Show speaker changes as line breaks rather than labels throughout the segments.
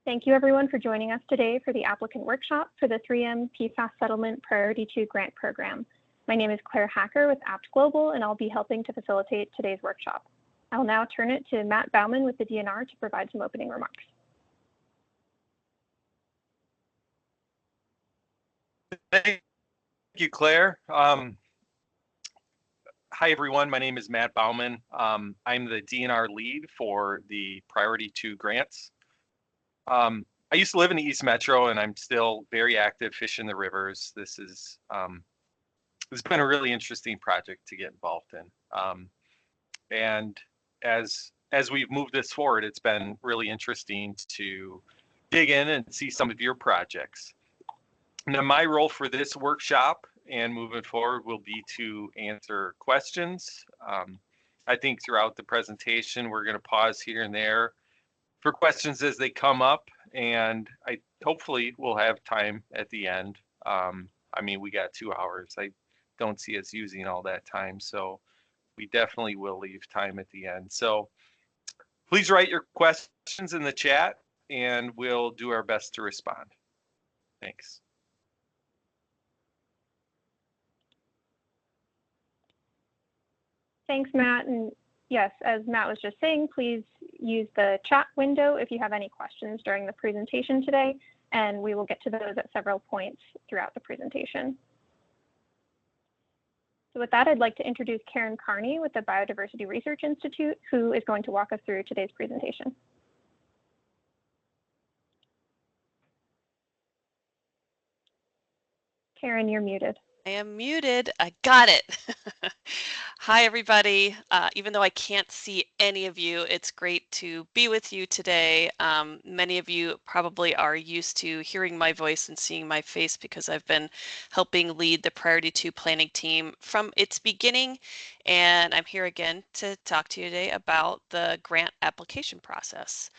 Thank you everyone for joining us today for the applicant workshop for the 3M PFAS Settlement Priority 2 Grant Program. My name is Claire Hacker with Apt Global, and I'll be helping to facilitate today's workshop. I'll now turn it to Matt Bauman with the DNR to provide some opening remarks.
Thank you, Claire. Hi, everyone. My name is Matt Bauman. I'm the DNR lead for the Priority 2 grants. I used to live in the East Metro, and I'm still very active fishing the rivers. This is it's been a really interesting project to get involved in. And as we've moved this forward, it's been really interesting to dig in and see some of your projects. Now, my role for this workshop and moving forward will be to answer questions. I think throughout the presentation, we're going to pause here and there for questions as they come up, and hopefully we'll have time at the end. I mean, we got 2 hours. I don't see us using all that time, so we definitely will leave time at the end. So please write your questions in the chat, and we'll do our best to respond. Thanks.
Thanks, Matt. And yes, as Matt was just saying, please use the chat window if you have any questions during the presentation today, and we will get to those at several points throughout the presentation. So with that, I'd like to introduce Karen Carney with the Biodiversity Research Institute, who is going to walk us through today's presentation. Karen, you're muted.
I am muted. I got it. Hi, everybody. Even though I can't see any of you, it's great to be with you today. Many of you probably are used to hearing my voice and seeing my face because I've been helping lead the Priority 2 planning team from its beginning. And I'm here again to talk to you today about the grant application process.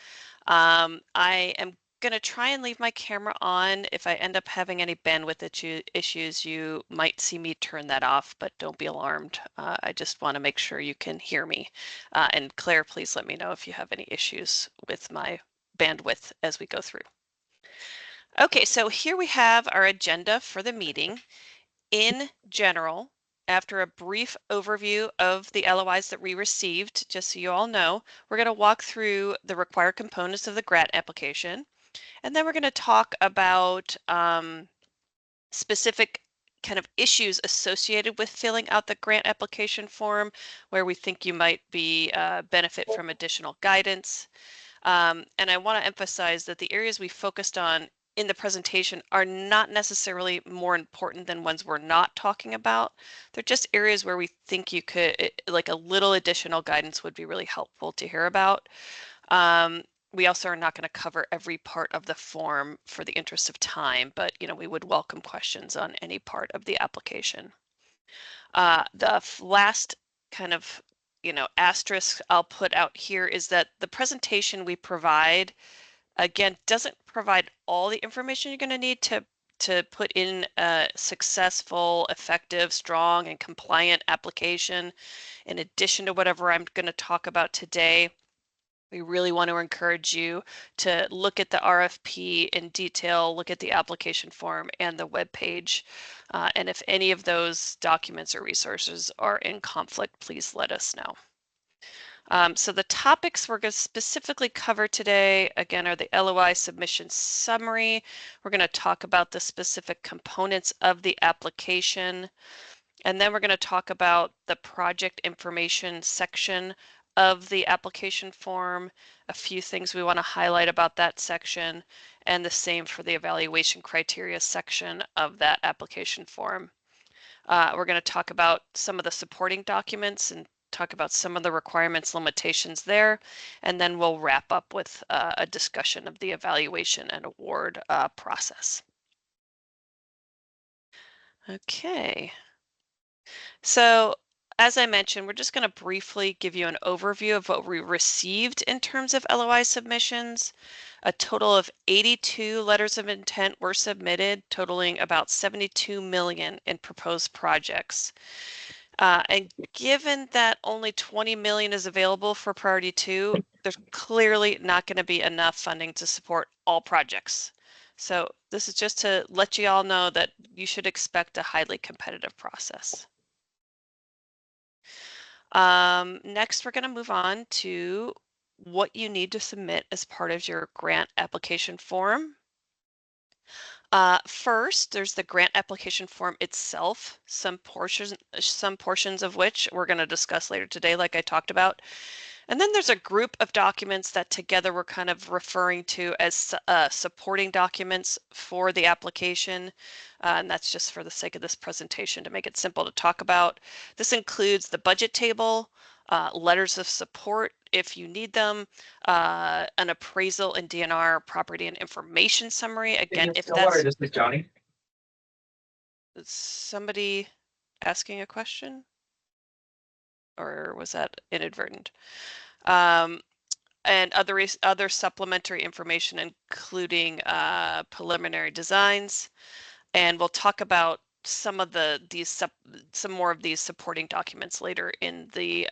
I am going to try and leave my camera on. If I end up having any bandwidth issues, you might see me turn that off, but don't be alarmed. I just want to make sure you can hear me. And Claire, please let me know if you have any issues with my bandwidth as we go through. Okay, so here we have our agenda for the meeting. In general, after a brief overview of the LOIs that we received, just so you all know, we're going to walk through the required components of the grant application. And then we're going to talk about specific kind of issues associated with filling out the grant application form, where we think you might be benefit from additional guidance. And I want to emphasize that the areas we focused on in the presentation are not necessarily more important than ones we're not talking about. They're just areas where we think you could, like a little additional guidance would be really helpful to hear about. We also are not going to cover every part of the form for the interest of time, but we would welcome questions on any part of the application. The last kind of asterisk I'll put out here is that the presentation we provide, again, doesn't provide all the information you're going to need to put in a successful, effective, strong, and compliant application. In addition to whatever I'm going to talk about today, we really want to encourage you to look at the RFP in detail, look at the application form and the web page. And if any of those documents or resources are in conflict, please let us know. So the topics we're going to specifically cover today, again, are the LOI submission summary. We're going to talk about the specific components of the application. And then we're going to talk about the project information section of the application form, a few things we want to highlight about that section, and the same for the evaluation criteria section of that application form. We're going to talk about some of the supporting documents and talk about some of the requirements, limitations there, and then we'll wrap up with a discussion of the evaluation and award process. Okay. So as I mentioned, we're just going to briefly give you an overview of what we received in terms of LOI submissions. A total of 82 letters of intent were submitted, totaling about 72 million in proposed projects. And given that only 20 million is available for Priority 2, there's clearly not going to be enough funding to support all projects. So this is just to let you all know that you should expect a highly competitive process. Next, we're going to move on to what you need to submit as part of your grant application form. First, there's the grant application form itself, some portions of which we're going to discuss later today, like I talked about. And then there's a group of documents that together we're kind of referring to as supporting documents for the application. And that's just for the sake of this presentation to make it simple to talk about. This includes the budget table, letters of support if you need them, an appraisal and DNR property and information summary. Again, if that's...
This is Johnny.
Somebody asking a question? Or was that inadvertent? And other supplementary information, including preliminary designs. And we'll talk about some of some more of these supporting documents later in the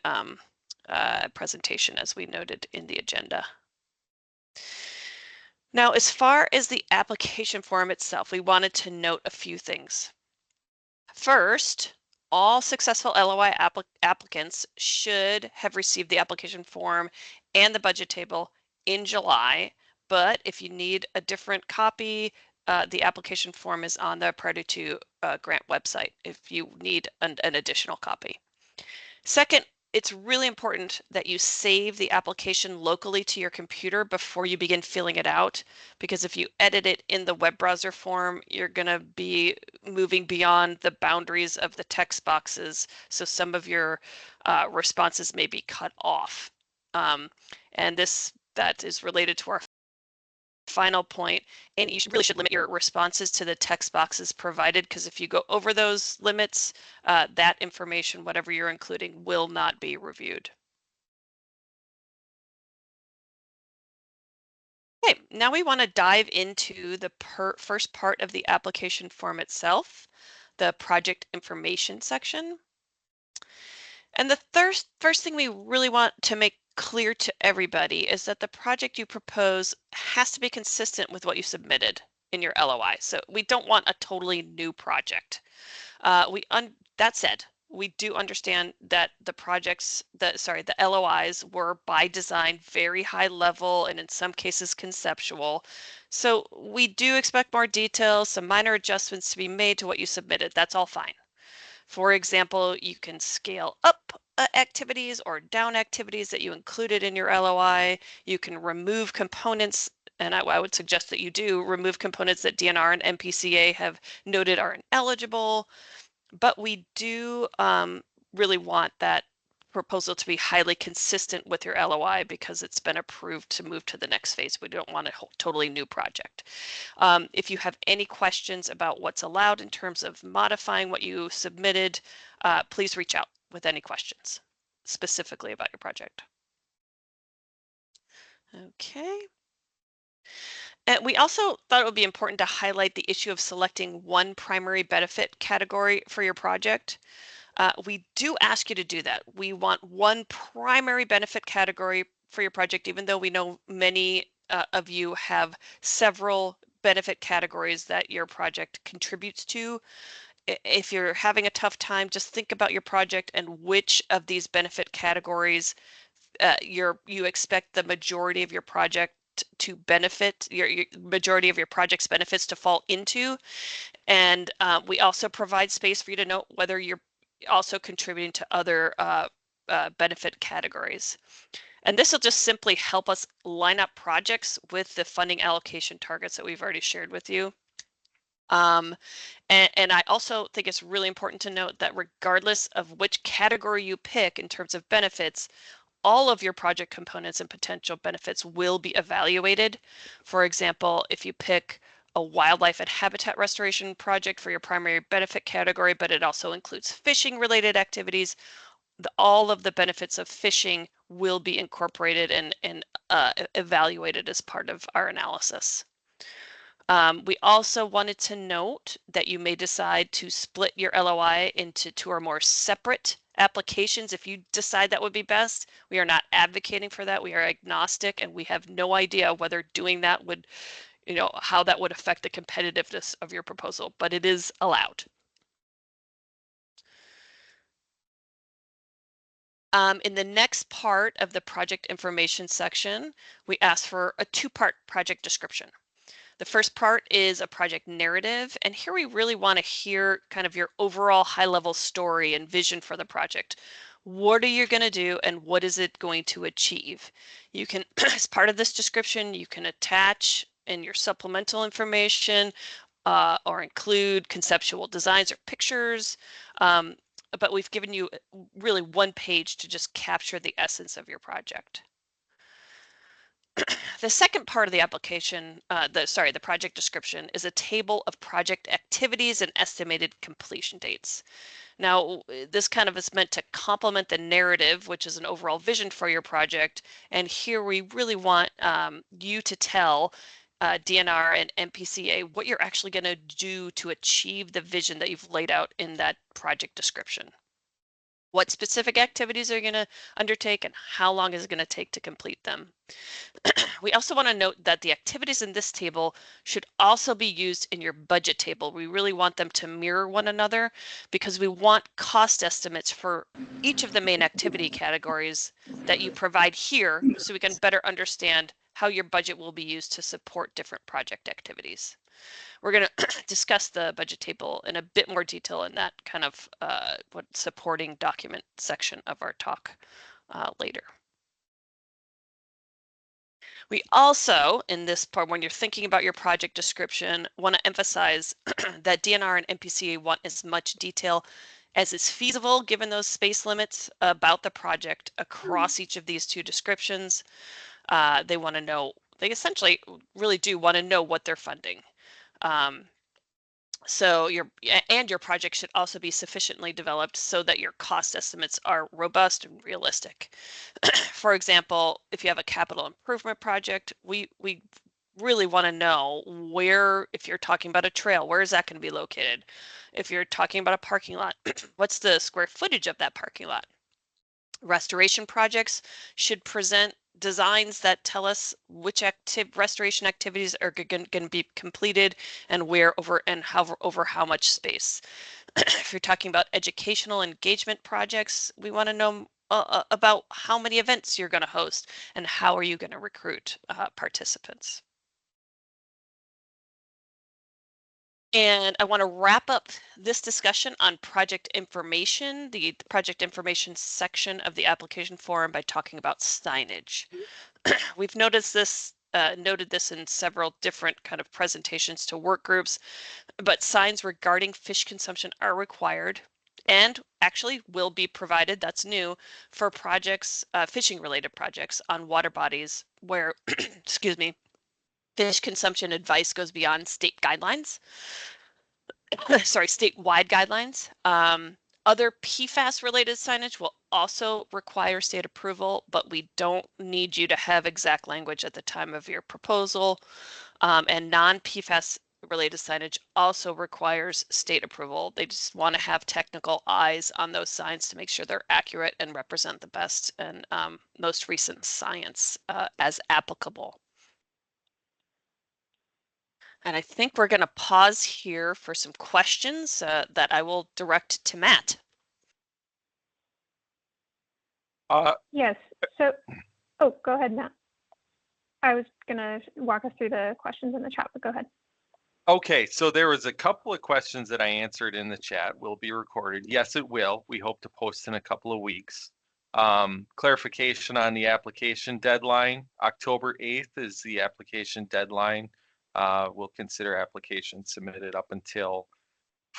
presentation, as we noted in the agenda. Now, as far as the application form itself, we wanted to note a few things. First, all successful LOI applicants should have received the application form and the budget table in July, but if you need a different copy, the application form is on the Priority 2 grant website if you need an additional copy. Second, it's really important that you save the application locally to your computer before you begin filling it out, because if you edit it in the web browser form, you're going to be moving beyond the boundaries of the text boxes, so some of your responses may be cut off. And that is related to our final point, and you really should limit your responses to the text boxes provided, because if you go over those limits, that information, whatever you're including, will not be reviewed. Okay, now we want to dive into the first part of the application form itself, the project information section. And the first thing we really want to make clear to everybody is that the project you propose has to be consistent with what you submitted in your LOI. So we don't want a totally new project. That said, we do understand that the LOIs were by design very high level and in some cases conceptual. So we do expect more details, some minor adjustments to be made to what you submitted. That's all fine. For example, you can scale up activities or down activities that you included in your LOI. You can remove components, and I would suggest that you do remove components that DNR and MPCA have noted are ineligible. But we do really want that proposal to be highly consistent with your LOI because it's been approved to move to the next phase. We don't want a totally new project. If you have any questions about what's allowed in terms of modifying what you submitted, please reach out with any questions specifically about your project. Okay. And we also thought it would be important to highlight the issue of selecting one primary benefit category for your project. We do ask you to do that. We want one primary benefit category for your project, even though we know many of you have several benefit categories that your project contributes to. If you're having a tough time, just think about your project and which of these benefit categories you expect the majority of your project to benefit, your majority of your project's benefits to fall into. And we also provide space for you to note whether you're also contributing to other benefit categories. And this will just simply help us line up projects with the funding allocation targets that we've already shared with you. And I also think it's really important to note that regardless of which category you pick in terms of benefits, all of your project components and potential benefits will be evaluated. For example, if you pick a wildlife and habitat restoration project for your primary benefit category, but it also includes fishing related activities, all of the benefits of fishing will be incorporated and evaluated as part of our analysis. We also wanted to note that you may decide to split your LOI into 2 or more separate applications if you decide that would be best. We are not advocating for that. We are agnostic, and we have no idea whether doing that would, how that would affect the competitiveness of your proposal, but it is allowed. In the next part of the project information section, we ask for a two-part project description. The first part is a project narrative, and here we really want to hear kind of your overall high-level story and vision for the project. What are you going to do, and what is it going to achieve? You can, as part of this description, you can attach in your supplemental information or include conceptual designs or pictures, but we've given you really one page to just capture the essence of your project. The second part of the application, the project description, is a table of project activities and estimated completion dates. Now, this kind of is meant to complement the narrative, which is an overall vision for your project. And here we really want you to tell DNR and MPCA what you're actually going to do to achieve the vision that you've laid out in that project description. What specific activities are you going to undertake, and how long is it going to take to complete them? We also want to note that the activities in this table should also be used in your budget table. We really want them to mirror one another because we want cost estimates for each of the main activity categories that you provide here so we can better understand how your budget will be used to support different project activities. We're going to discuss the budget table in a bit more detail in that kind of supporting document section of our talk later. We also, in this part, when you're thinking about your project description, want to emphasize that DNR and MPCA want as much detail as is feasible given those space limits about the project across each of these two descriptions. They want to know, they essentially really do want to know what they're funding. So your project should also be sufficiently developed so that your cost estimates are robust and realistic. For example, if you have a capital improvement project, we really want to know where, if you're talking about a trail, where is that going to be located? If you're talking about a parking lot, what's the square footage of that parking lot? Restoration projects should present designs that tell us which restoration activities are going to be completed and where over how much space. If you're talking about educational engagement projects, we want to know about how many events you're going to host and how are you going to recruit participants. And I want to wrap up this discussion on project information, the project information section of the application form, by talking about signage. We've noted this in several different kind of presentations to work groups, but signs regarding fish consumption are required and actually will be provided, that's new, for projects, fishing related projects on water bodies where, excuse me, fish consumption advice goes beyond state guidelines. Sorry, statewide guidelines. Other PFAS related signage will also require state approval, but we don't need you to have exact language at the time of your proposal. And non-PFAS related signage also requires state approval. They just want to have technical eyes on those signs to make sure they're accurate and represent the best and most recent science as applicable. And I think we're going to pause here for some questions that I will direct to Matt.
Yes. So, oh, go ahead, Matt. I was going to walk us through the questions in the chat, but go ahead.
Okay, so there was a couple of questions that I answered in the chat. Will be recorded. Yes, it will. We hope to post in a couple of weeks. Clarification on the application deadline. October 8th is the application deadline. We'll consider applications submitted up until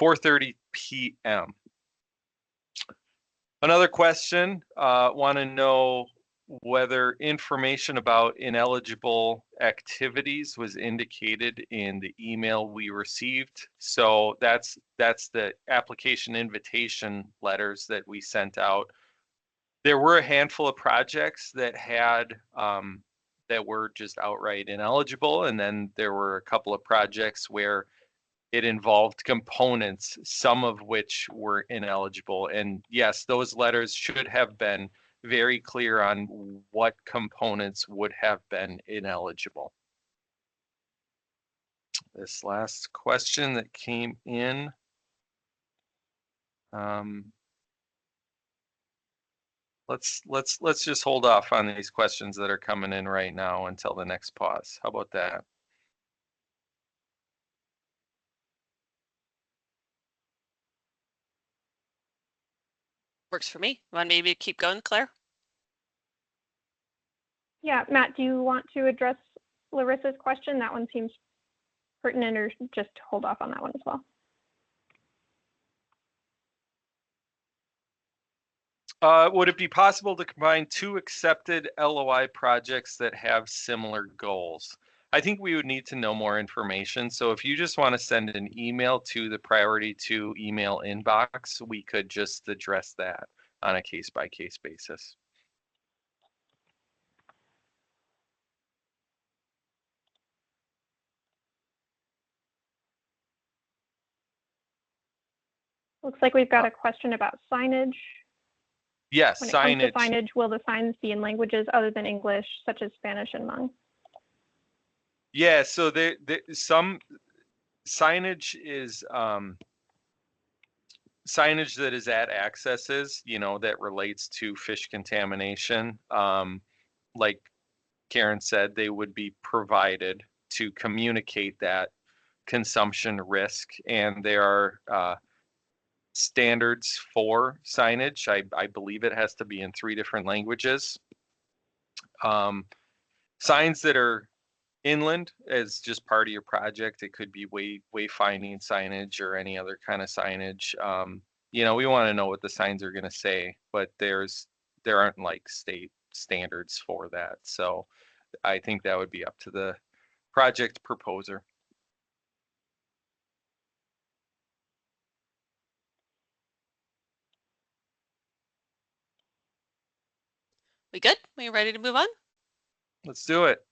4:30 p.m. Another question, want to know whether information about ineligible activities was indicated in the email we received. So that's the application invitation letters that we sent out. There were a handful of projects that had that were just outright ineligible, and then there were a couple of projects where it involved components, some of which were ineligible. And yes, those letters should have been very clear on what components would have been ineligible. This last question that came in. Let's just hold off on these questions that are coming in right now until the next pause. How about that?
Works for me. Want me to keep going, Claire?
Yeah, Matt, do you want to address Larissa's question? That one seems pertinent, or just hold off on that one as well?
Would it be possible to combine two accepted LOI projects that have similar goals? I think we would need to know more information. So if you just want to send an email to the priority 2 email inbox, we could just address that on a case-by-case basis.
Looks like we've got a question about signage.
Yes,
when
signage.
It comes to signage, will the signs be in languages other than English, such as Spanish and Hmong?
Yeah, so some signage is signage that is at accesses, you know, that relates to fish contamination. Like Karen said, they would be provided to communicate that consumption risk, and there are standards for signage. I believe it has to be in 3 different languages. Signs that are inland as just part of your project, it could be wayfinding signage or any other kind of signage. You know, we want to know what the signs are going to say, but there aren't like state standards for that. So I think that would be up to the project proposer.
We good? We ready to move on?
Let's do it.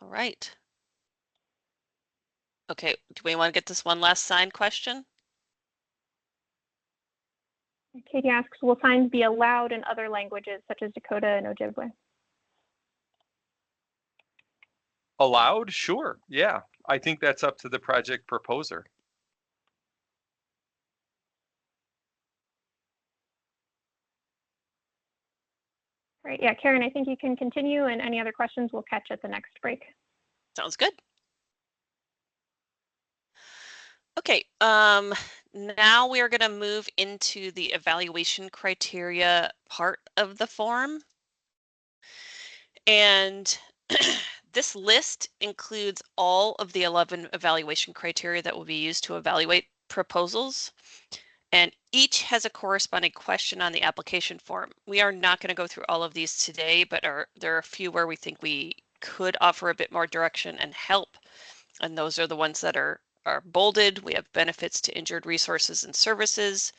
All right. Okay, do we want to get this one last sign question?
Katie asks, will signs be allowed in other languages such as Dakota and Ojibwe?
Allowed? Sure. Yeah. I think that's up to the project proposer.
Great. Yeah, Karen, I think you can continue, and any other questions we'll catch at the next break.
Sounds good. Okay, now we are going to move into the evaluation criteria part of the form. And this list includes all of the 11 evaluation criteria that will be used to evaluate proposals. And each has a corresponding question on the application form. We are not going to go through all of these today, but there are a few where we think we could offer a bit more direction and help. And those are the ones that are bolded. We have benefits to injured resources and services,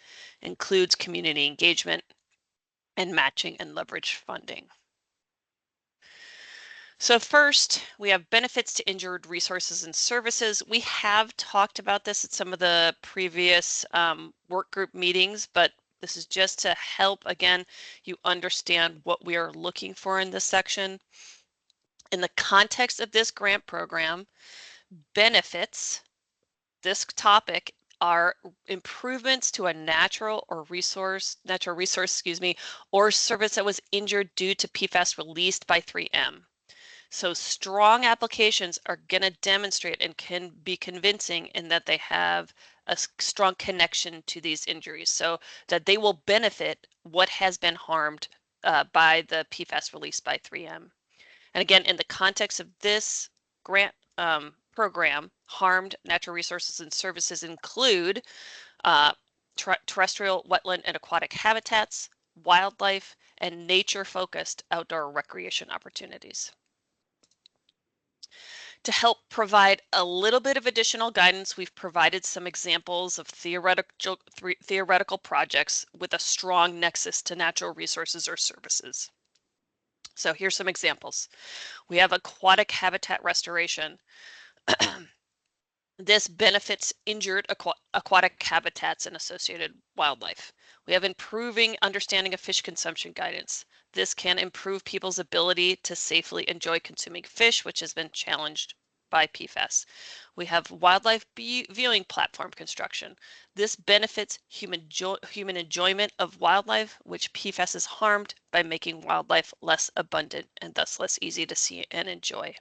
includes community engagement, and matching and leverage funding. So first, we have benefits to injured resources and services. We have talked about this at some of the previous work group meetings, but this is just to help, again, you understand what we are looking for in this section. In the context of this grant program, benefits, this topic, are improvements to a natural resource, or service that was injured due to PFAS released by 3M. So strong applications are going to demonstrate and can be convincing in that they have a strong connection to these injuries, so that they will benefit what has been harmed by the PFAS released by 3M. And again, in the context of this grant program, harmed natural resources and services include terrestrial, wetland, and aquatic habitats, wildlife, and nature-focused outdoor recreation opportunities. To help provide a little bit of additional guidance, we've provided some examples of theoretical projects with a strong nexus to natural resources or services. So here's some examples. We have aquatic habitat restoration. This benefits injured aquatic habitats and associated wildlife. We have improving understanding of fish consumption guidance. This can improve people's ability to safely enjoy consuming fish, which has been challenged by PFAS. We have wildlife viewing platform construction. This benefits human enjoyment of wildlife, which PFAS is harmed by making wildlife less abundant and thus less easy to see and enjoy.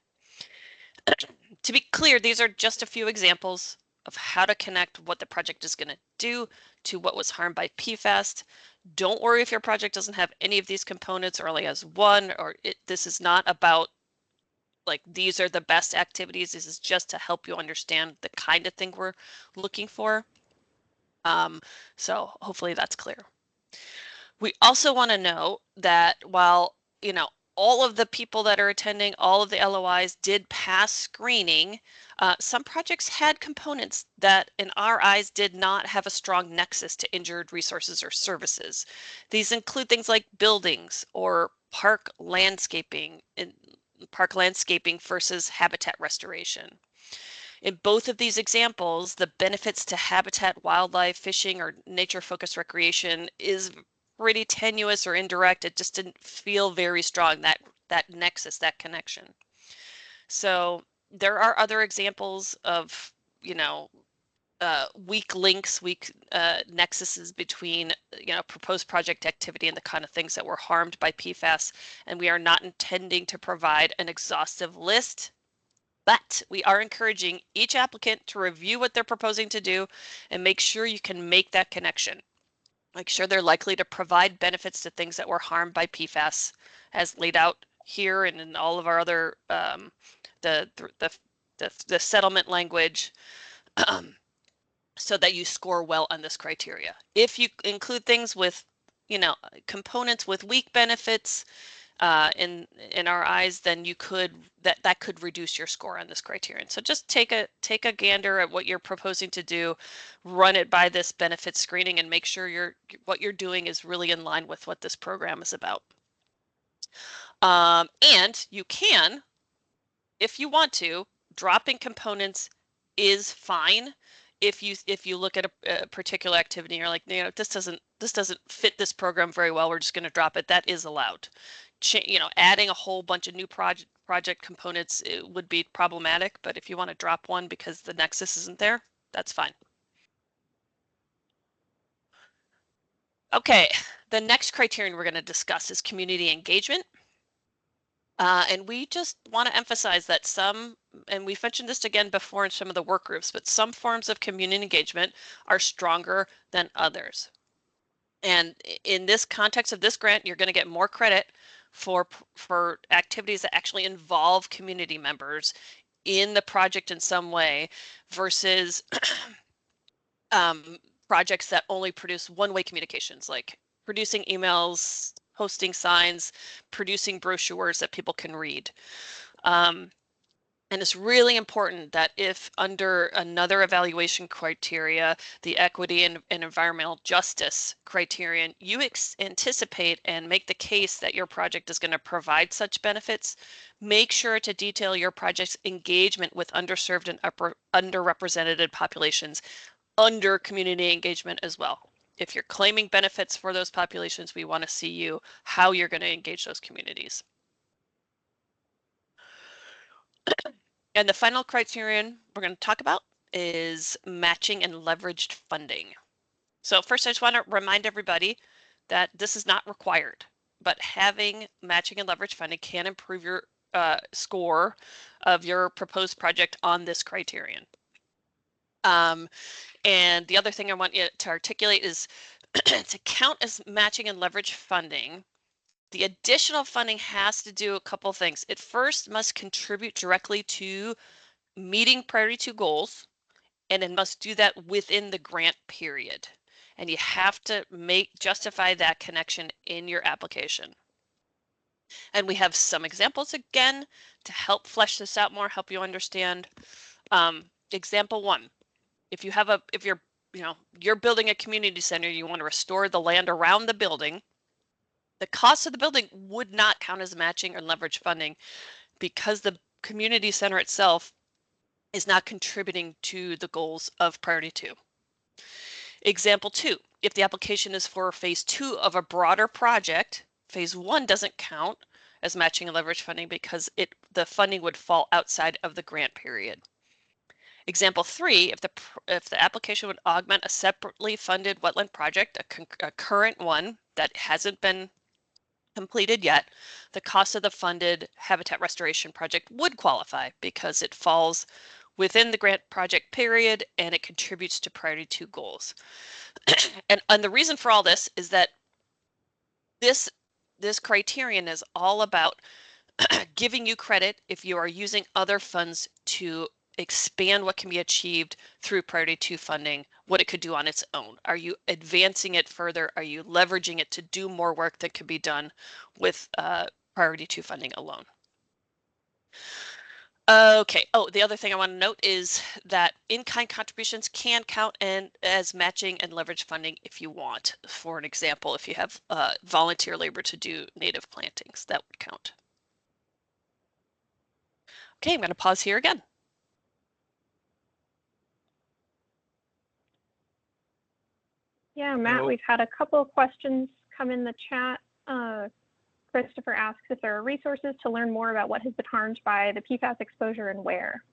To be clear, these are just a few examples of how to connect what the project is going to do to what was harmed by PFAS. Don't worry if your project doesn't have any of these components or only has one, or this is not about like these are the best activities. This is just to help you understand the kind of thing we're looking for. So hopefully that's clear. We also want to know that while, all of the people that are attending, all of the LOIs did pass screening, some projects had components that in our eyes did not have a strong nexus to injured resources or services. These include things like buildings or park landscaping versus habitat restoration. In both of these examples, the benefits to habitat, wildlife, fishing, or nature-focused recreation is pretty tenuous or indirect. It just didn't feel very strong, that nexus, that connection. So there are other examples of, weak links, weak nexuses between, proposed project activity and the kind of things that were harmed by PFAS. And we are not intending to provide an exhaustive list, but we are encouraging each applicant to review what they're proposing to do and make sure you can make that connection. Make sure they're likely to provide benefits to things that were harmed by PFAS, as laid out here and in all of our other the settlement language, so that you score well on this criteria. If you include things with, components with weak benefits in our eyes, then you could that could reduce your score on this criterion. So just take a gander at what you're proposing to do, run it by this benefit screening, and make sure what you're doing is really in line with what this program is about. And you can, if you want to, dropping components is fine. If you look at a particular activity, you're like, this doesn't fit this program very well, we're just going to drop it. That is allowed. Adding a whole bunch of new project components would be problematic, but if you want to drop one because the nexus isn't there, that's fine. Okay, the next criterion we're going to discuss is community engagement. And we just want to emphasize that and we've mentioned this again before in some of the work groups, but some forms of community engagement are stronger than others. And in this context of this grant, you're going to get more credit for activities that actually involve community members in the project in some way versus projects that only produce one-way communications, like producing emails, posting signs, producing brochures that people can read. And it's really important that if under another evaluation criteria, the equity and environmental justice criterion, you anticipate and make the case that your project is going to provide such benefits, make sure to detail your project's engagement with underserved and underrepresented populations under community engagement as well. If you're claiming benefits for those populations, we want to see how you're going to engage those communities. And the final criterion we're going to talk about is matching and leveraged funding. So first, I just want to remind everybody that this is not required, but having matching and leveraged funding can improve your score of your proposed project on this criterion. And the other thing I want you to articulate is to count as matching and leveraged funding. The additional funding has to do a couple things. It first must contribute directly to meeting priority 2 goals, and it must do that within the grant period. And you have to justify that connection in your application. And we have some examples again to help flesh this out more, help you understand. Example 1, if you're building a community center, you want to restore the land around the building, the cost of the building would not count as matching or leverage funding because the community center itself is not contributing to the goals of priority 2. Example 2, if the application is for phase 2 of a broader project, phase 1 doesn't count as matching and leverage funding because the funding would fall outside of the grant period. Example 3, if the application would augment a separately funded wetland project, a current one that hasn't been completed yet, the cost of the funded habitat restoration project would qualify because it falls within the grant project period and it contributes to priority 2 goals. and the reason for all this is that this criterion is all about giving you credit if you are using other funds to expand what can be achieved through priority 2 funding, what it could do on its own. Are you advancing it further? Are you leveraging it to do more work that could be done with priority 2 funding alone? Okay. Oh, the other thing I want to note is that in-kind contributions can count as matching and leverage funding if you want. For an example, if you have volunteer labor to do native plantings, that would count. Okay, I'm going to pause here again.
Yeah, Matt, we've had a couple of questions come in the chat. Christopher asks if there are resources to learn more about what has been harmed by the PFAS exposure and where.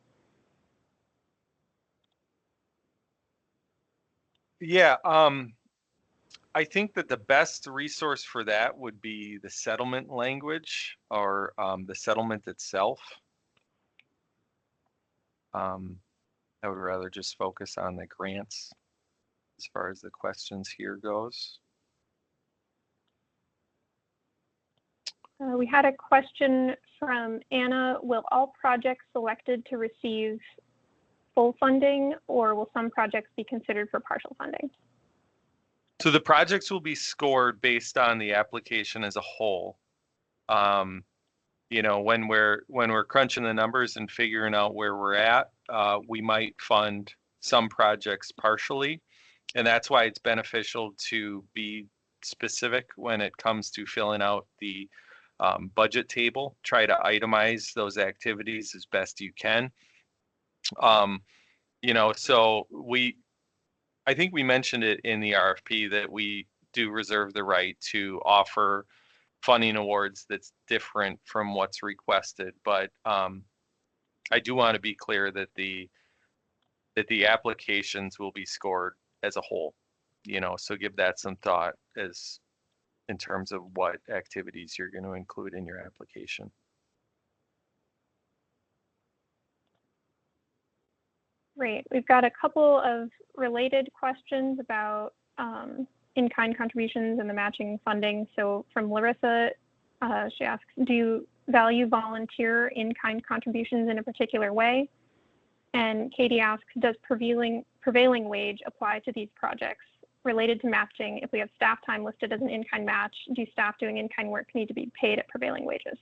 Yeah, I think that the best resource for that would be the settlement language or the settlement itself. I would rather just focus on the grants as far as the questions here goes.
We had a question from Anna. Will all projects selected to receive full funding, or will some projects be considered for partial funding?
So the projects will be scored based on the application as a whole. You know, when we're crunching the numbers and figuring out where we're at, we might fund some projects partially, and that's why it's beneficial to be specific when it comes to filling out the budget table. Try to itemize those activities as best you can. You know, so I think we mentioned it in the RFP that we do reserve the right to offer funding awards that's different from what's requested, but I do want to be clear that the applications will be scored as a whole, you know, so give that some thought as in terms of what activities you're going to include in your application.
Great. We've got a couple of related questions about in-kind contributions and the matching funding. So from Larissa, she asks, do you value volunteer in-kind contributions in a particular way? And Katie asks, does prevailing wage apply to these projects? Related to matching, if we have staff time listed as an in-kind match, do staff doing in-kind work need to be paid at prevailing wages?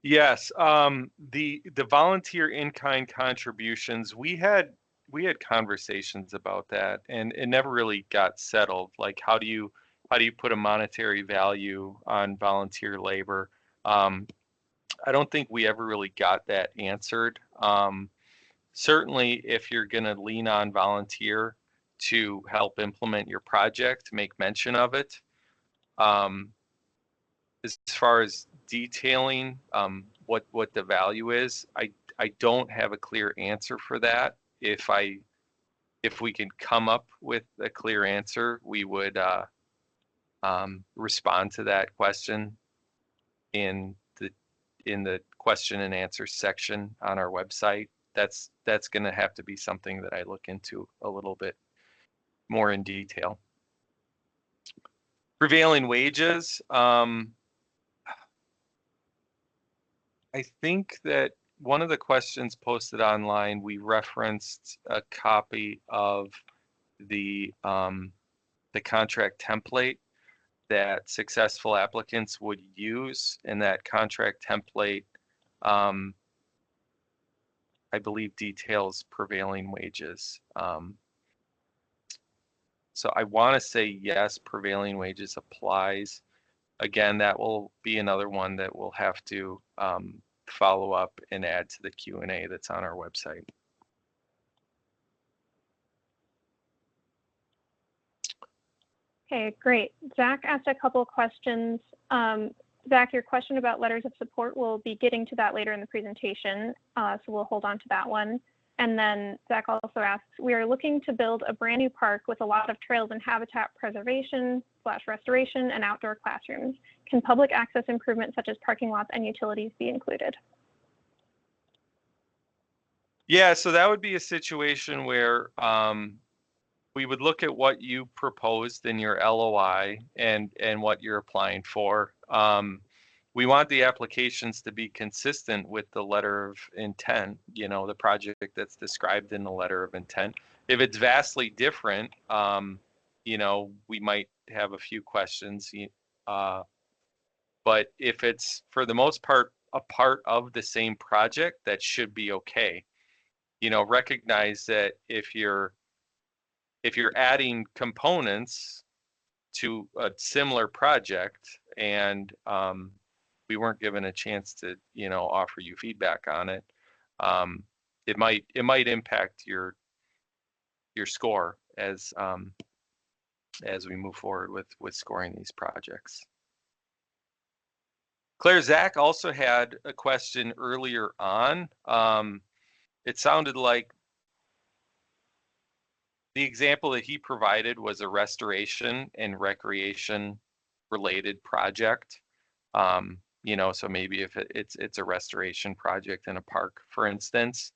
Yes, the volunteer in-kind contributions, we had conversations about that, and it never really got settled. Like, how do you put a monetary value on volunteer labor? I don't think we ever really got that answered. Certainly, if you're going to lean on volunteer to help implement your project, make mention of it. As far as detailing what the value is, I don't have a clear answer for that. If we can come up with a clear answer, we would respond to that question in the question and answer section on our website. That's going to have to be something that I look into a little bit more in detail. Prevailing wages. I think that one of the questions posted online, we referenced a copy of the contract template that successful applicants would use, and that contract template, I believe, details prevailing wages. So I want to say yes, prevailing wages applies. Again, that will be another one that we'll have to follow up and add to the Q&A that's on our website.
Okay, great. Zach asked a couple of questions. Zach, your question about letters of support, we'll be getting to that later in the presentation, so we'll hold on to that one. And then Zach also asks, we are looking to build a brand new park with a lot of trails and habitat preservation / restoration and outdoor classrooms. Can public access improvements such as parking lots and utilities be included?
Yeah, so that would be a situation where we would look at what you proposed in your LOI and what you're applying for. We want the applications to be consistent with the letter of intent, you know, the project that's described in the letter of intent. If it's vastly different, you know, we might have a few questions, but if it's for the most part a part of the same project, that should be okay. You know, recognize that if you're adding components to a similar project and we weren't given a chance to, you know, offer you feedback on it, it might impact your score as we move forward with scoring these projects. Claire, Zach also had a question earlier on. It sounded like the example that he provided was a restoration and recreation related project. You know, so maybe if it's a restoration project in a park, for instance,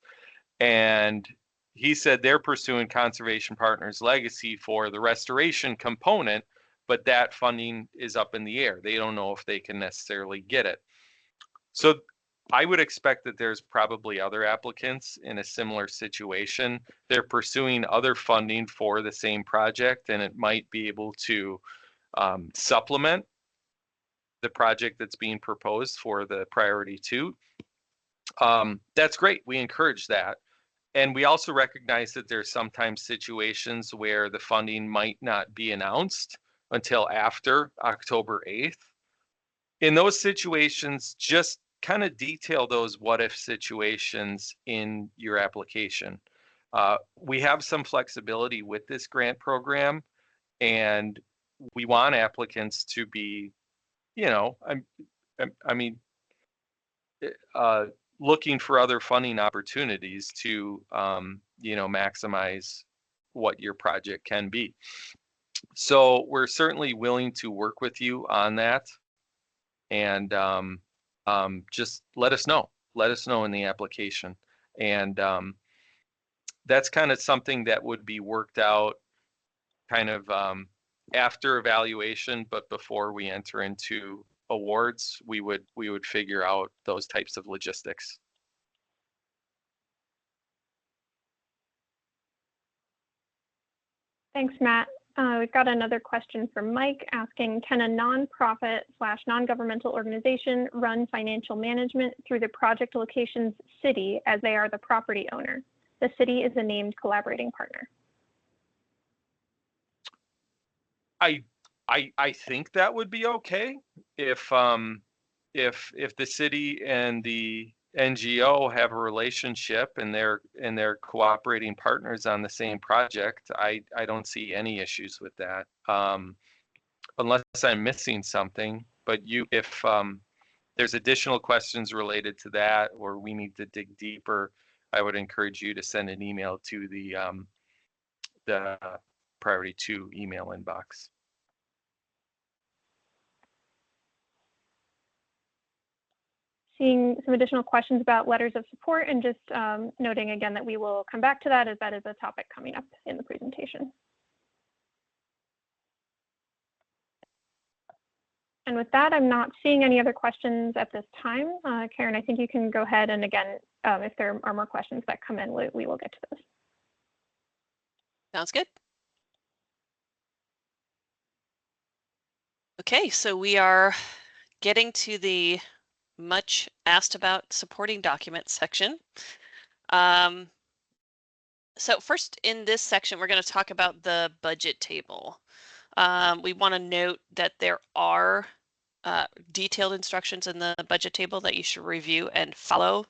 and he said they're pursuing Conservation Partners Legacy for the restoration component, but that funding is up in the air. They don't know if they can necessarily get it. So I would expect that there's probably other applicants in a similar situation. They're pursuing other funding for the same project, and it might be able to supplement the project that's being proposed for the priority 2. That's great. We encourage that. And we also recognize that there's sometimes situations where the funding might not be announced until after October 8th. In those situations, just kind of detail those what if situations in your application. We have some flexibility with this grant program, and we want applicants to be, you know, I mean, looking for other funding opportunities to, you know, maximize what your project can be. So we're certainly willing to work with you on that, and just let us know. Let us know in the application, and that's kind of something that would be worked out kind of after evaluation, but before we enter into awards, we would figure out those types of logistics.
Thanks, Matt. We've got another question from Mike asking, can a nonprofit / non-governmental organization run financial management through the project location's city as they are the property owner? The city is a named collaborating partner.
I think that would be okay if the city and the NGO have a relationship and they're cooperating partners on the same project. I don't see any issues with that, unless I'm missing something. But if there's additional questions related to that, or we need to dig deeper, I would encourage you to send an email to the priority 2 email inbox.
Seeing some additional questions about letters of support, and just noting again that we will come back to that as that is a topic coming up in the presentation. And with that, I'm not seeing any other questions at this time. Karen, I think you can go ahead, and again, if there are more questions that come in, we will get to those.
Sounds good. Okay, so we are getting to the much asked about supporting documents section. So first in this section, we're going to talk about the budget table. We want to note that there are detailed instructions in the budget table that you should review and follow.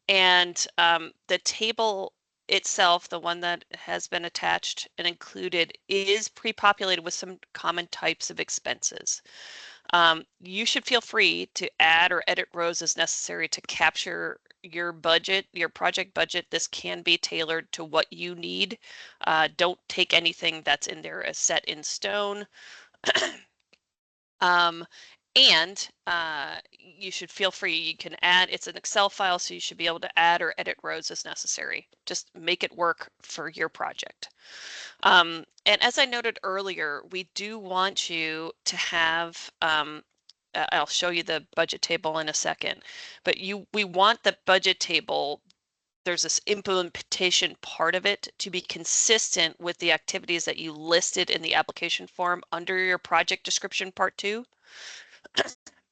And the table itself, the one that has been attached and included, is pre-populated with some common types of expenses. You should feel free to add or edit rows as necessary to capture your budget, your project budget. This can be tailored to what you need. Don't take anything that's in there as set in stone. And you should feel free, you can add, it's an Excel file, so you should be able to add or edit rows as necessary. Just make it work for your project. And as I noted earlier, we do want you to have, I'll show you the budget table in a second, but we want the budget table, there's this implementation part of it, to be consistent with the activities that you listed in the application form under your project description part 2.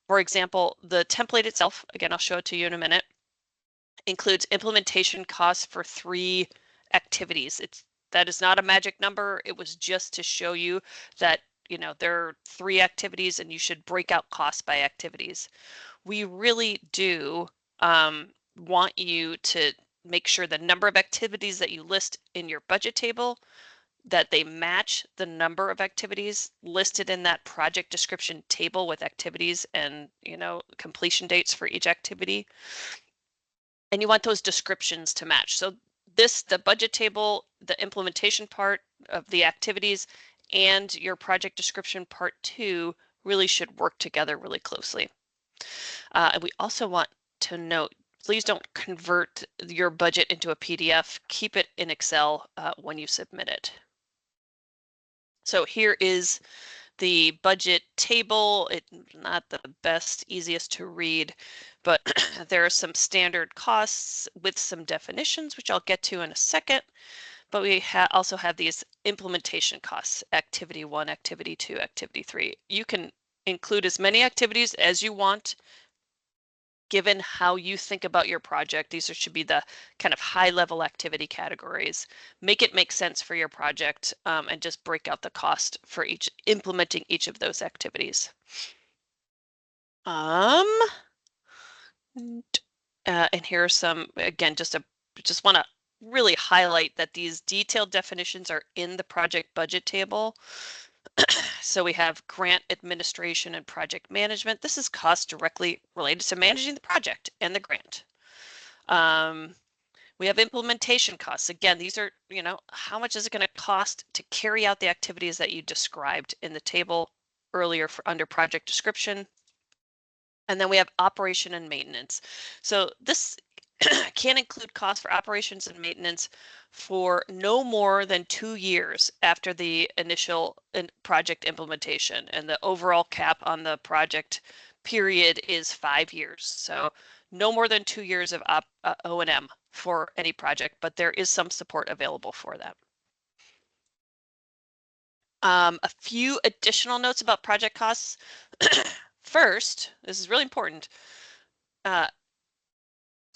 For example, the template itself, again, I'll show it to you in a minute, includes implementation costs for 3 activities. That is not a magic number. It was just to show you that, you know, there are 3 activities and you should break out costs by activities. We really do want you to make sure the number of activities that you list in your budget table, that they match the number of activities listed in that project description table with activities and, you know, completion dates for each activity. And you want those descriptions to match. So the budget table, the implementation part of the activities, and your project description part 2 really should work together really closely. And we also want to note, please don't convert your budget into a PDF. Keep it in Excel when you submit it. So here is the budget table. It's not the best, easiest to read, but there are some standard costs with some definitions, which I'll get to in a second. But we also have these implementation costs, activity 1, activity 2, activity 3. You can include as many activities as you want, given how you think about your project. These should be the kind of high-level activity categories. Make it make sense for your project, and just break out the cost for implementing each of those activities. And here are some, again, just want to really highlight that these detailed definitions are in the project budget table. So we have grant administration and project management. This is cost directly related to managing the project and the grant. We have implementation costs. Again, these are, you know, how much is it going to cost to carry out the activities that you described in the table earlier under project description. And then we have operation and maintenance. So this can include costs for operations and maintenance for no more than 2 years after the initial project implementation. And the overall cap on the project period is 5 years. So no more than 2 years of O&M for any project, but there is some support available for that. A few additional notes about project costs. First, this is really important.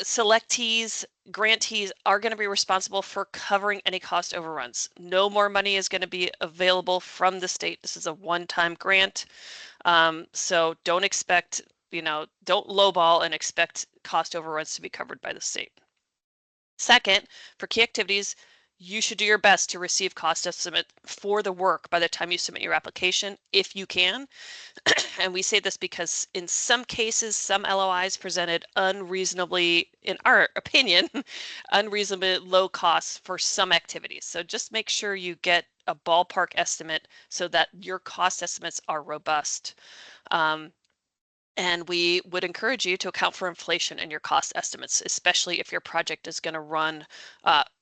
Selectees, grantees are going to be responsible for covering any cost overruns. No more money is going to be available from the state. This is a one-time grant. So don't expect, you know, don't lowball and expect cost overruns to be covered by the state. Second, for key activities, you should do your best to receive cost estimate for the work by the time you submit your application, if you can. And we say this because in some cases, some LOIs presented unreasonably, in our opinion, unreasonably low costs for some activities. So just make sure you get a ballpark estimate so that your cost estimates are robust. And we would encourage you to account for inflation in your cost estimates, especially if your project is going to run,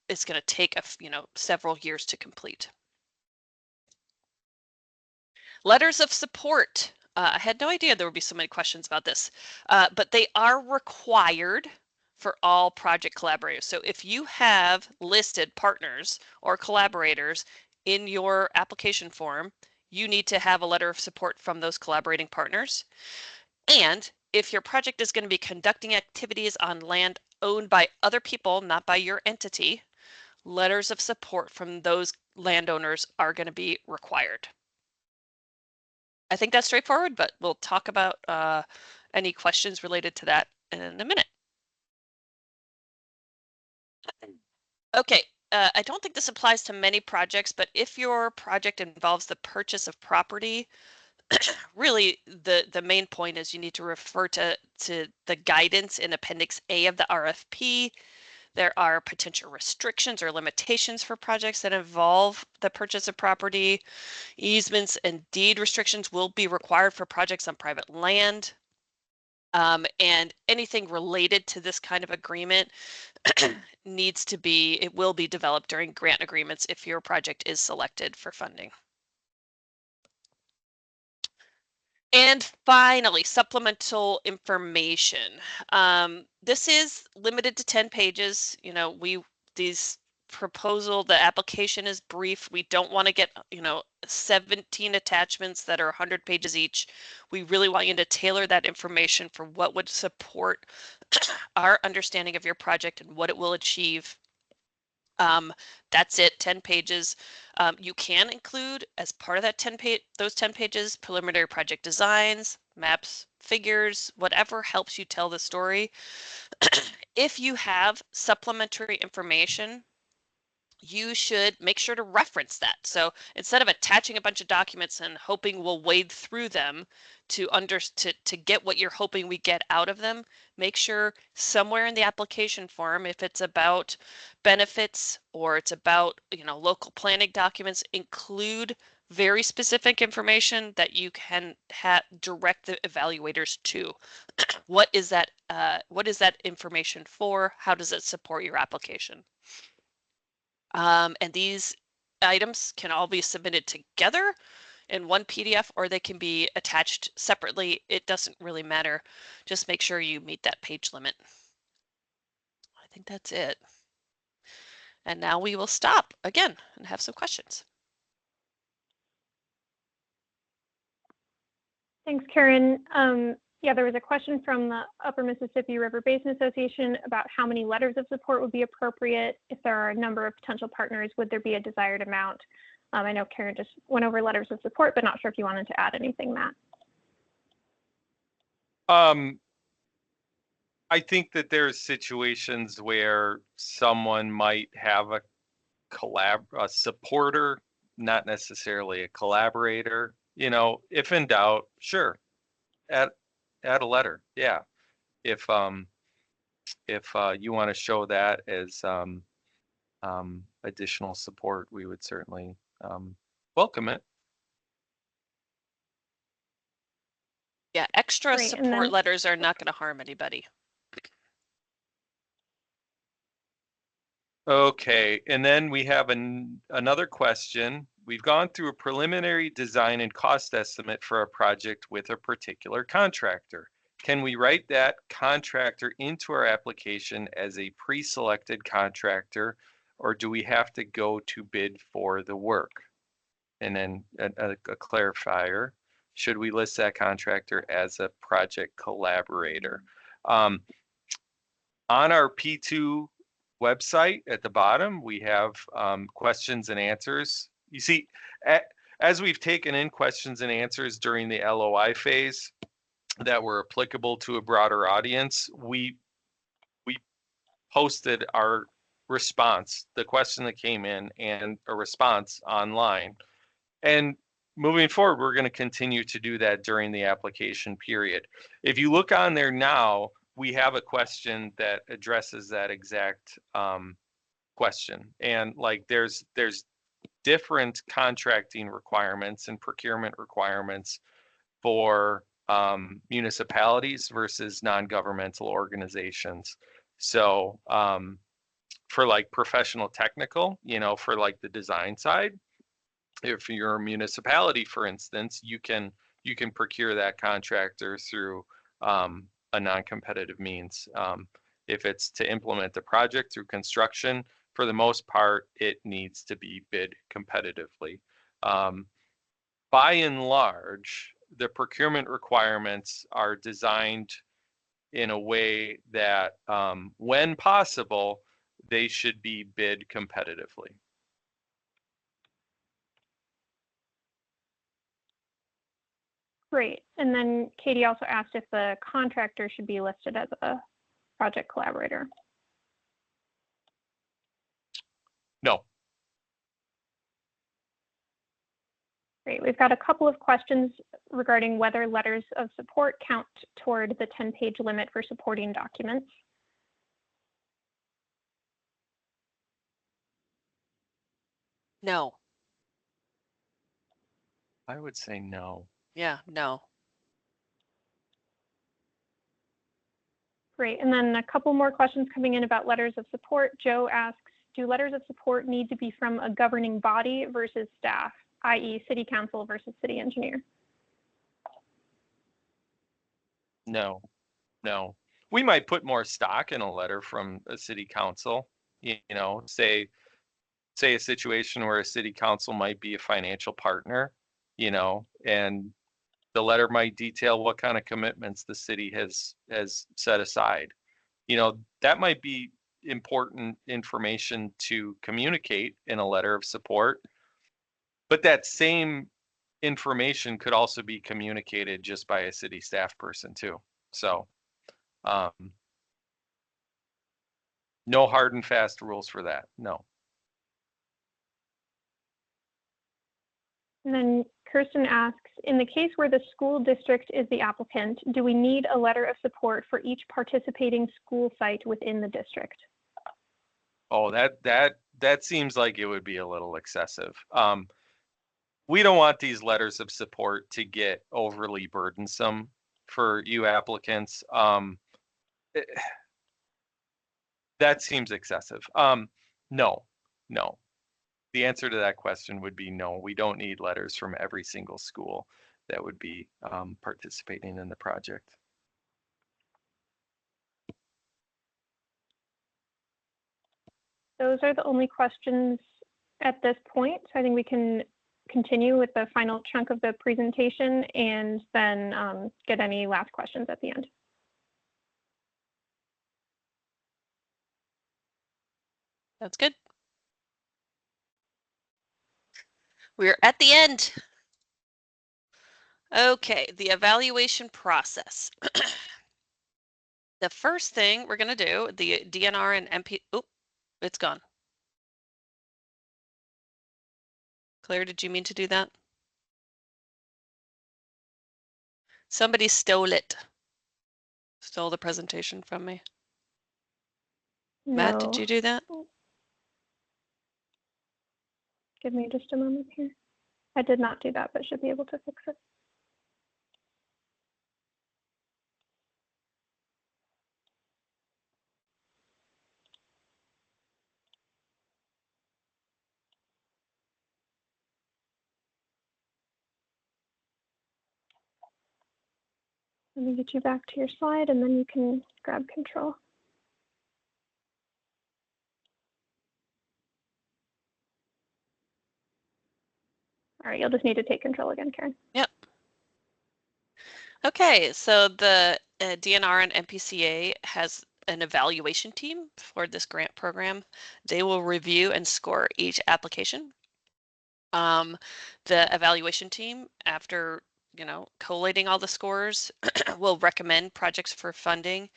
it's going to take several years to complete. Letters of support. I had no idea there would be so many questions about this, but they are required for all project collaborators. So if you have listed partners or collaborators in your application form, you need to have a letter of support from those collaborating partners. And if your project is going to be conducting activities on land owned by other people, not by your entity, letters of support from those landowners are going to be required. I think that's straightforward, but we'll talk about any questions related to that in a minute. Okay, I don't think this applies to many projects, but if your project involves the purchase of property, really the main point is you need to refer to the guidance in Appendix A of the RFP. There are potential restrictions or limitations for projects that involve the purchase of property. Easements and deed restrictions will be required for projects on private land. And anything related to this kind of agreement it will be developed during grant agreements if your project is selected for funding. And finally, supplemental information. This is limited to 10 pages. You know, the application is brief. We don't want to get, 17 attachments that are 100 pages each. We really want you to tailor that information for what would support our understanding of your project and what it will achieve. That's it, 10 pages. You can include as part of that those 10 pages, preliminary project designs, maps, figures, whatever helps you tell the story. If you have supplementary information, you should make sure to reference that. So instead of attaching a bunch of documents and hoping we'll wade through them to get what you're hoping we get out of them, make sure somewhere in the application form, if it's about benefits or it's about local planning documents, include very specific information that you can direct the evaluators to. What is that information for? How does it support your application? And these items can all be submitted together in one PDF, or they can be attached separately. It doesn't really matter. Just make sure you meet that page limit. I think that's it. And now we will stop again and have some questions.
Thanks, Karen. Yeah, there was a question from the Upper Mississippi River Basin Association about how many letters of support would be appropriate. If there are a number of potential partners, would there be a desired amount? I know Karen just went over letters of support, but not sure if you wanted to add anything, Matt.
I think that there's situations where someone might have a supporter, not necessarily a collaborator. If in doubt, sure, add a letter. Yeah, if you want to show that as additional support, we would certainly welcome it.
Yeah, extra support letters are not going to harm anybody.
Okay, and then we have another question. We've gone through a preliminary design and cost estimate for a project with a particular contractor. Can we write that contractor into our application as a pre-selected contractor, or do we have to go to bid for the work? And then a clarifier, should we list that contractor as a project collaborator? On our P2 website at the bottom, we have questions and answers. You see, as we've taken in questions and answers during the LOI phase that were applicable to a broader audience, we posted our response, the question that came in, and a response online. And moving forward, we're going to continue to do that during the application period. If you look on there now, we have a question that addresses that exact question. And like there's different contracting requirements and procurement requirements for municipalities versus non-governmental organizations. So for like professional technical, for like the design side, if you're a municipality, for instance, you can procure that contractor through a non-competitive means. If it's to implement the project through construction, for the most part, it needs to be bid competitively. By and large, the procurement requirements are designed in a way that, when possible, they should be bid competitively.
Great. And then Katie also asked if the contractor should be listed as a project collaborator.
No.
Great. We've got a couple of questions regarding whether letters of support count toward the 10-page limit for supporting documents.
No.
I would say no.
Yeah, no.
Great. And then a couple more questions coming in about letters of support. Joe asks, do letters of support need to be from a governing body versus staff, i.e. city council versus city engineer?
No. No. We might put more stock in a letter from a city council, you know, say a situation where a city council might be a financial partner, you know, and the letter might detail what kind of commitments the city has set aside. You know, that might be important information to communicate in a letter of support, but that same information could also be communicated just by a city staff person too. So no hard and fast rules for that. No.
And then Kirsten asks, in the case where the school district is the applicant, do we need a letter of support for each participating school site within the district?
Oh, that seems like it would be a little excessive. We don't want these letters of support to get overly burdensome for you applicants. That seems excessive. No. The answer to that question would be no. We don't need letters from every single school that would be participating in the project.
Those are the only questions at this point. So I think we can continue with the final chunk of the presentation and then get any last questions at the end.
That's good. We're at the end. Okay, the evaluation process. The first thing we're going to do, the DNR and MP, oh, it's gone. Claire, did you mean to do that? Somebody stole it. Stole the presentation from me.
No.
Matt, did you do that?
Give me just a moment here. I did not do that, but should be able to fix it. Let me get you back to your slide and then you can grab control. All right, you'll just need to take control again, Karen.
Yep. Okay, so the DNR and MPCA has an evaluation team for this grant program. They will review and score each application. The evaluation team, after collating all the scores, will recommend projects for funding,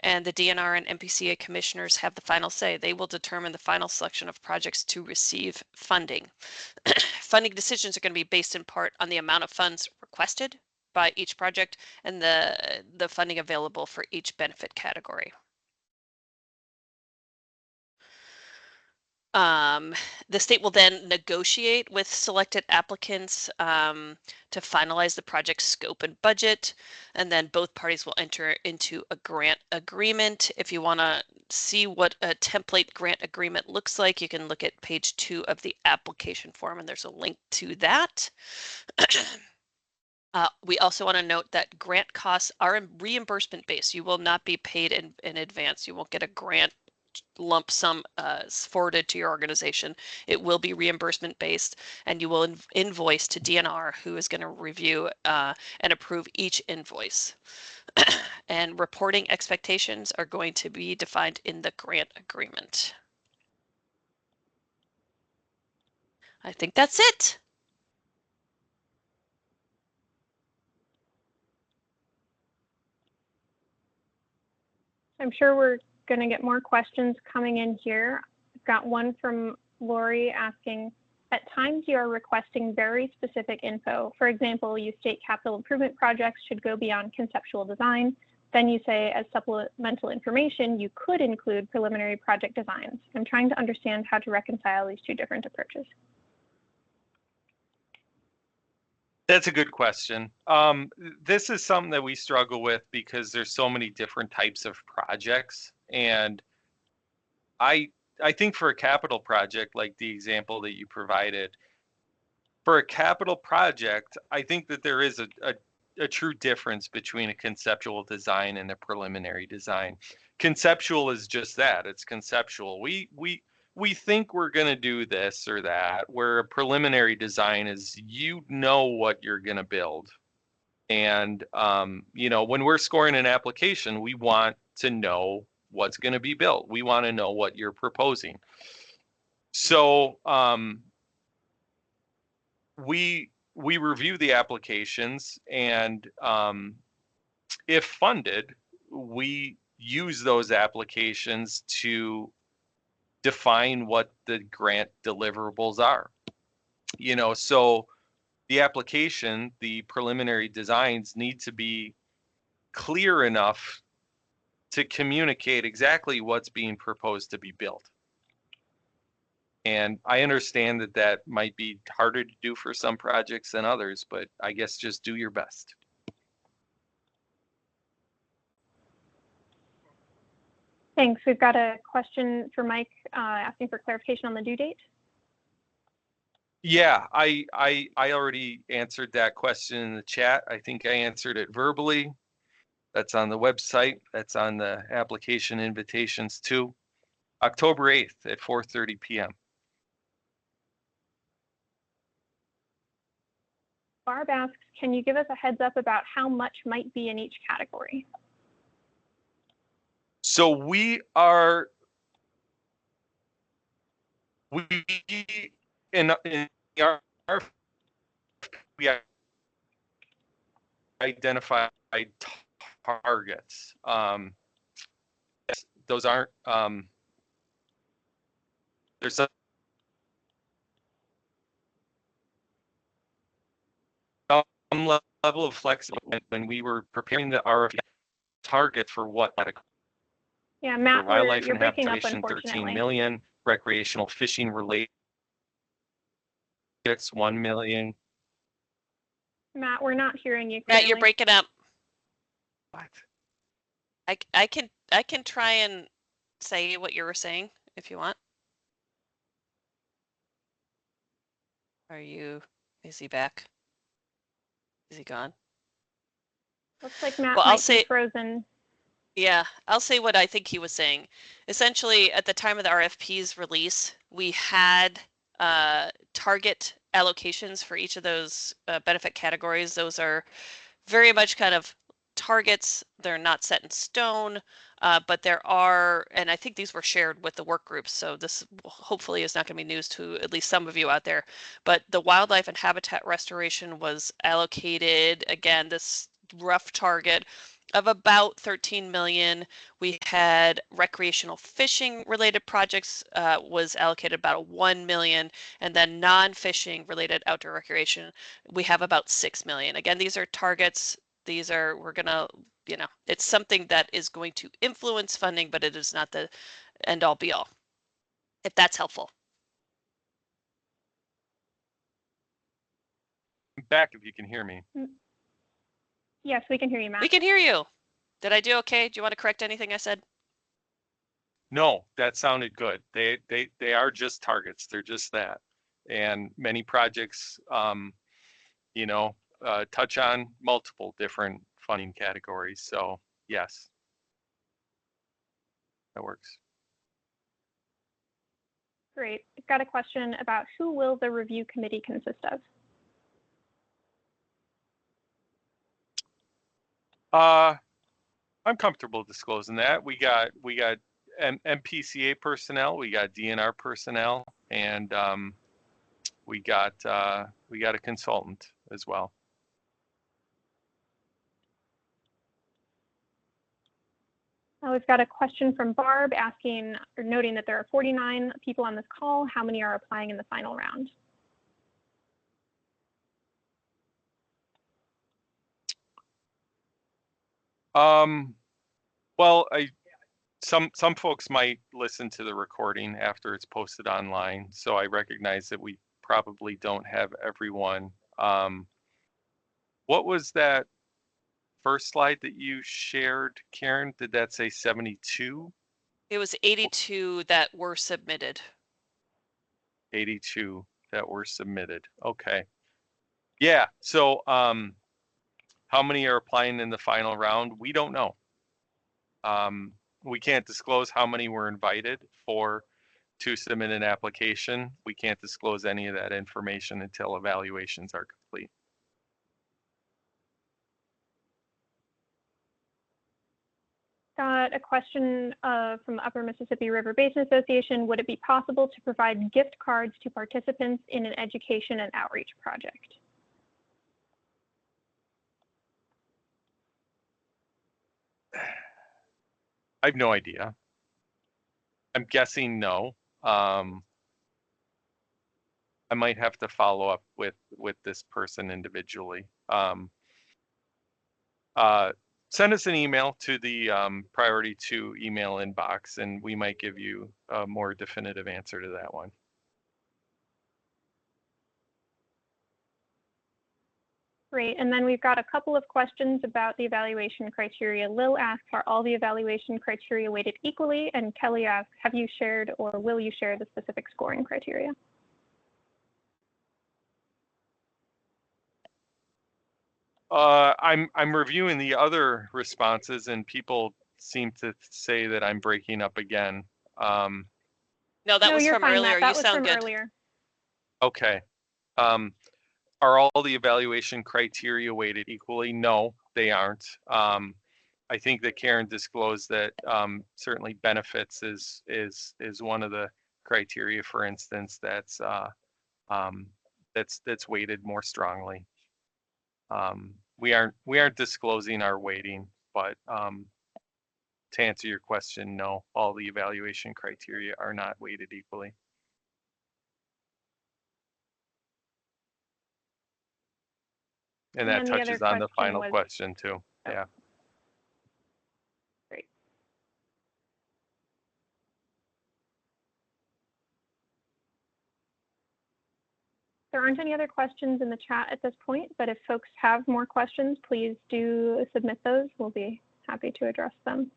and the DNR and MPCA commissioners have the final say. They will determine the final selection of projects to receive funding. Funding decisions are going to be based in part on the amount of funds requested by each project and the funding available for each benefit category. The state will then negotiate with selected applicants to finalize the project scope and budget, and then both parties will enter into a grant agreement. If you want to see what a template grant agreement looks like, you can look at page 2 of the application form, and there's a link to that. We also want to note that grant costs are reimbursement based. You will not be paid in advance. You won't get a grant lump sum forwarded to your organization. It will be reimbursement based, and you will invoice to DNR, who is going to review and approve each invoice. And reporting expectations are going to be defined in the grant agreement. I think that's it.
I'm sure we're going to get more questions coming in here. I've got one from Lori asking, at times you are requesting very specific info. For example, you state capital improvement projects should go beyond conceptual design. Then you say as supplemental information, you could include preliminary project designs. I'm trying to understand how to reconcile these two different approaches.
That's a good question. This is something that we struggle with because there's so many different types of projects. And I think for a capital project, like the example that you provided, for a capital project, I think that there is a true difference between a conceptual design and a preliminary design. Conceptual is just that, it's conceptual. We think we're going to do this or that, where a preliminary design is, you know what you're going to build. And, you know, when we're scoring an application, we want to know what's going to be built. We want to know what you're proposing. So we review the applications, and if funded, we use those applications to define what the grant deliverables are. You know, so the application, the preliminary designs need to be clear enough to communicate exactly what's being proposed to be built. And I understand that that might be harder to do for some projects than others, but I guess just do your best.
Thanks. We've got a question for Mike asking for clarification on the due date.
Yeah, I already answered that question in the chat. I think I answered it verbally. That's on the website. That's on the application invitations too. October 8th at 4:30 p.m.
Barb asks, can you give us a heads up about how much might be in each category?
So we in our we identified targets. Those aren't there's some level of flexibility when we were preparing the RFP target for what.
Yeah, Matt,
wildlife
you're
and
breaking up,
habitation,
unfortunately.
13 million. Recreational fishing related, 1 million.
Matt, we're not hearing you clearly.
Matt, you're breaking up.
What?
I can try and say what you were saying if you want. Is he back? Is he gone?
Looks like Matt
Well,
might be frozen.
Yeah, I'll say what I think he was saying. Essentially, at the time of the RFP's release, we had target allocations for each of those benefit categories. Those are very much kind of targets. They're not set in stone, but there are, and I think these were shared with the work groups, so this hopefully is not going to be news to at least some of you out there. But the wildlife and habitat restoration was allocated, again, this rough target of about 13 million. We had recreational fishing related projects was allocated about 1 million, and then non-fishing related outdoor recreation, we have about 6 million. Again, these are targets. We're gonna, you know, it's something that is going to influence funding, but it is not the end all be all, if that's helpful.
I'm back if you can hear me.
Yes, we can hear you, Matt.
We can hear you. Did I do okay? Do you want to correct anything I said?
No, that sounded good. They are just targets. They're just that. And many projects, you know, touch on multiple different funding categories. So yes, that works.
Great. I've got a question about who will the review committee consist of?
I'm comfortable disclosing that. We got MPCA personnel, we got DNR personnel, and we got a consultant as well.
We've got a question from Barb asking or noting that there are 49 people on this call. How many are applying in the final round?
Well, some folks might listen to the recording after it's posted online, so I recognize that we probably don't have everyone. What was that first slide that you shared, Karen? Did that say 72?
It was 82 that were submitted.
82 that were submitted. Okay. Yeah. So how many are applying in the final round? We don't know. We can't disclose how many were invited to submit an application. We can't disclose any of that information until evaluations are complete.
Got a question from the Upper Mississippi River Basin Association. Would it be possible to provide gift cards to participants in an education and outreach project?
I have no idea. I'm guessing no. I might have to follow up with this person individually. Send us an email to the priority 2 email inbox, and we might give you a more definitive answer to that one.
Great, and then we've got a couple of questions about the evaluation criteria. Lil asks, are all the evaluation criteria weighted equally? And Kelly asks, have you shared or will you share the specific scoring criteria?
I'm reviewing the other responses, and people seem to say that I'm breaking up again.
No, that was from earlier. You sound good. Earlier.
Okay. Are all the evaluation criteria weighted equally? No, they aren't. I think that Karen disclosed that certainly benefits is one of the criteria, for instance, that's weighted more strongly. We aren't disclosing our weighting, but to answer your question, no, all the evaluation criteria are not weighted equally. And that touches on the final question too. Oh. Yeah.
Great. There aren't any other questions in the chat at this point, but if folks have more questions, please do submit those. We'll be happy to address them.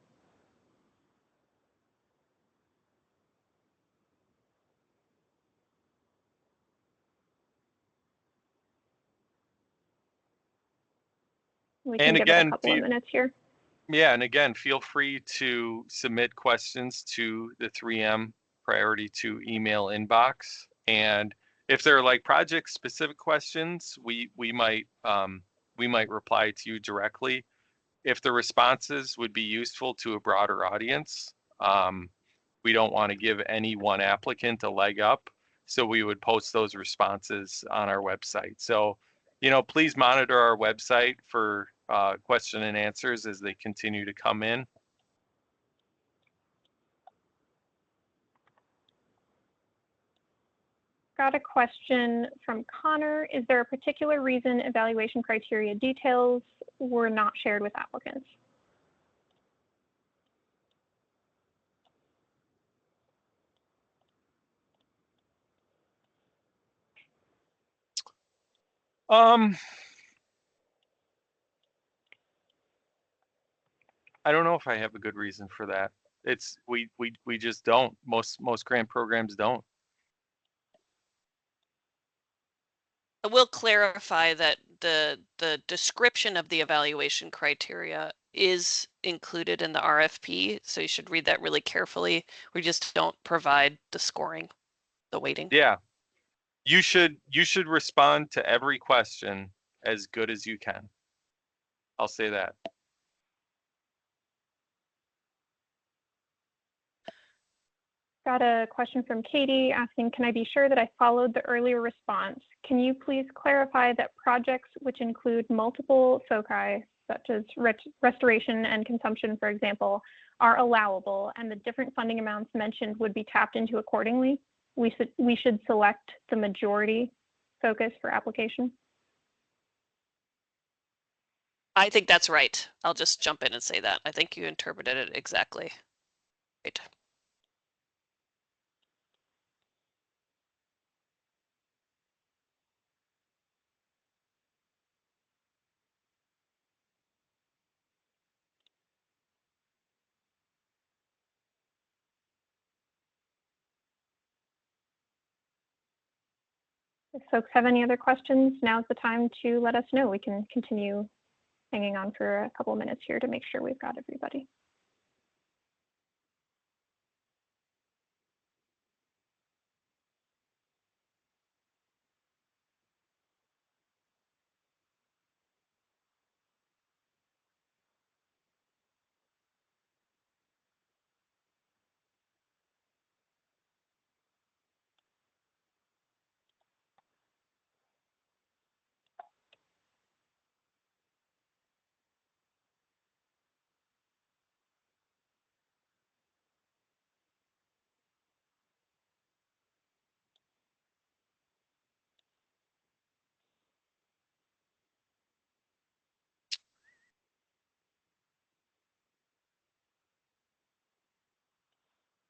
We can give it a couple of minutes here.
Yeah, and again, feel free to submit questions to the 3M Priority 2 email inbox. And if they're like project specific questions, we might reply to you directly. If the responses would be useful to a broader audience, we don't want to give any one applicant a leg up, so we would post those responses on our website. So, please monitor our website for question and answers as they continue to come in.
Got a question from Connor. Is there a particular reason evaluation criteria details were not shared with applicants?
I don't know if I have a good reason for that. We just don't. Most grant programs don't.
I will clarify that the description of the evaluation criteria is included in the RFP, so you should read that really carefully. We just don't provide the scoring, the weighting.
Yeah, you should respond to every question as good as you can. I'll say that.
Got a question from Katie asking, can I be sure that I followed the earlier response? Can you please clarify that projects which include multiple foci, such as restoration and consumption, for example, are allowable and the different funding amounts mentioned would be tapped into accordingly, we should select the majority focus for application?
I think that's right. I'll just jump in and say that. I think you interpreted it exactly right.
If folks have any other questions, now's the time to let us know. We can continue hanging on for a couple of minutes here to make sure we've got everybody.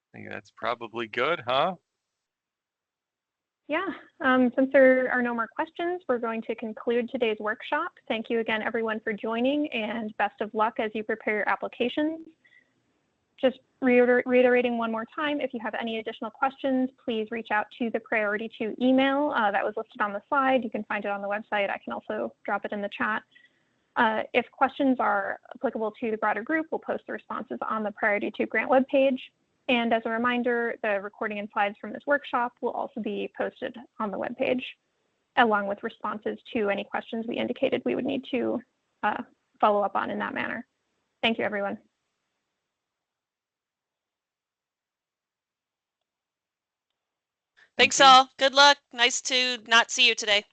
I think that's probably good, huh?
Yeah, since there are no more questions, we're going to conclude today's workshop. Thank you again, everyone, for joining, and best of luck as you prepare your applications. Just reiterating one more time, if you have any additional questions, please reach out to the Priority 2 email that was listed on the slide. You can find it on the website. I can also drop it in the chat. If questions are applicable to the broader group, we'll post the responses on the Priority 2 grant webpage. And as a reminder, the recording and slides from this workshop will also be posted on the webpage, along with responses to any questions we indicated we would need to follow up on in that manner. Thank you, everyone.
Thanks all. Good luck. Nice to not see you today.